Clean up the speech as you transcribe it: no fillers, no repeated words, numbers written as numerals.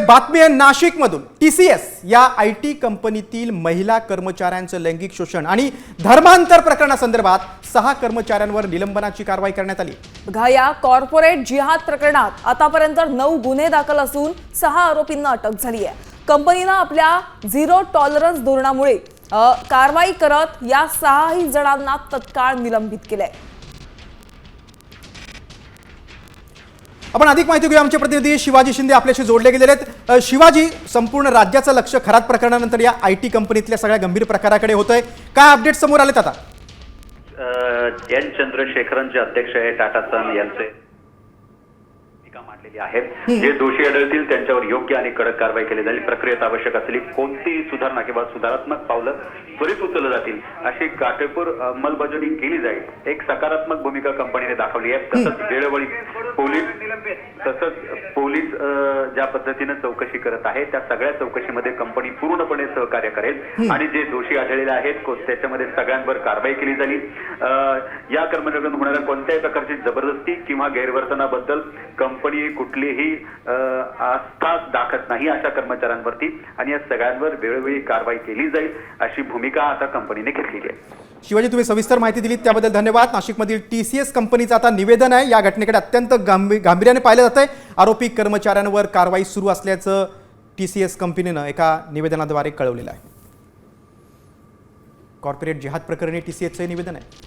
बातमी आहे नाशिकमधून। TCS या IT कंपनीतील महिला कर्मचाऱ्यांचं लैंगिक शोषण आणि धर्मांतर प्रकरणासंदर्भात 6 कर्मचाऱ्यांवर निलंबनाची कारवाई करण्यात आली। बघा, या कॉर्पोरेट जिहाद प्रकरणात आतापर्यंत 9 गुन्हे दाखल असून 6 आरोपींना अटक झाली आहे। कंपनीने आपल्या झिरो टॉलरन्स धोरणामुळे कारवाई करत या 6 जणांना तत्काळ निलंबित केलंय। आपण अधिक माहिती घेऊया। आमचे प्रतिनिधी शिवाजी शिंदे आपल्याशी जोडले गेलेले आहेत। शिवाजी, संपूर्ण राज्याचं लक्ष खरात प्रकरणानंतर या IT कंपनीतल्या सगळ्या गंभीर प्रकाराकडे होतंय, काय अपडेट समोर आलेत आता? एन चंद्रशेखरन जे अध्यक्ष आहे टाटा सन यांचे मांडलेली आहेत। जे दोषी आढळतील त्यांच्यावर योग्य आणि कडक कारवाई केली जाईल। प्रक्रियेत आवश्यक असलेली कोणतीही सुधारणा किंवा सुधारात्मक पावलं त्वरित उचलली जातील अशी काटेकोर अंमलबजावणी केली जाईल। एक सकारात्मक भूमिका कंपनीने दाखवली आहे। तसंच वेळोवेळी पोलीस ज्या पद्धतीने चौकशी करत आहे त्या सगळ्या चौकशीमध्ये कंपनी पूर्णपणे सहकार्य करेल आणि जे दोषी आढळलेले आहेत त्याच्यामध्ये सगळ्यांवर कारवाई केली जाईल। या कर्मचाऱ्यांकडून होणाऱ्या कोणत्याही प्रकारची जबरदस्ती किंवा गैरवर्तनाबद्दल कंपनी कुठलीही आस्था दाखवत नाही अशा कर्मचाऱ्यांवरती आणि या सगळ्यांवर वेळोवेळी कारवाई केली जाईल अशी भूमिका आता कंपनीने घेतलेली आहे। शिवाजी, तुम्ही सविस्तर माहिती दिलीत त्याबद्दल धन्यवाद। नाशिकमधील TCS कंपनीचं आता निवेदन आहे, या घटनेकडे अत्यंत गांभीर्याने पाहिलं जातंय। आरोपी कर्मचाऱ्यांवर कारवाई सुरू असल्याचं TCS कंपनीनं एका निवेदनाद्वारे कळवलेलं आहे। कॉर्पोरेट जिहाद प्रकरणी TCSचं निवेदन आहे।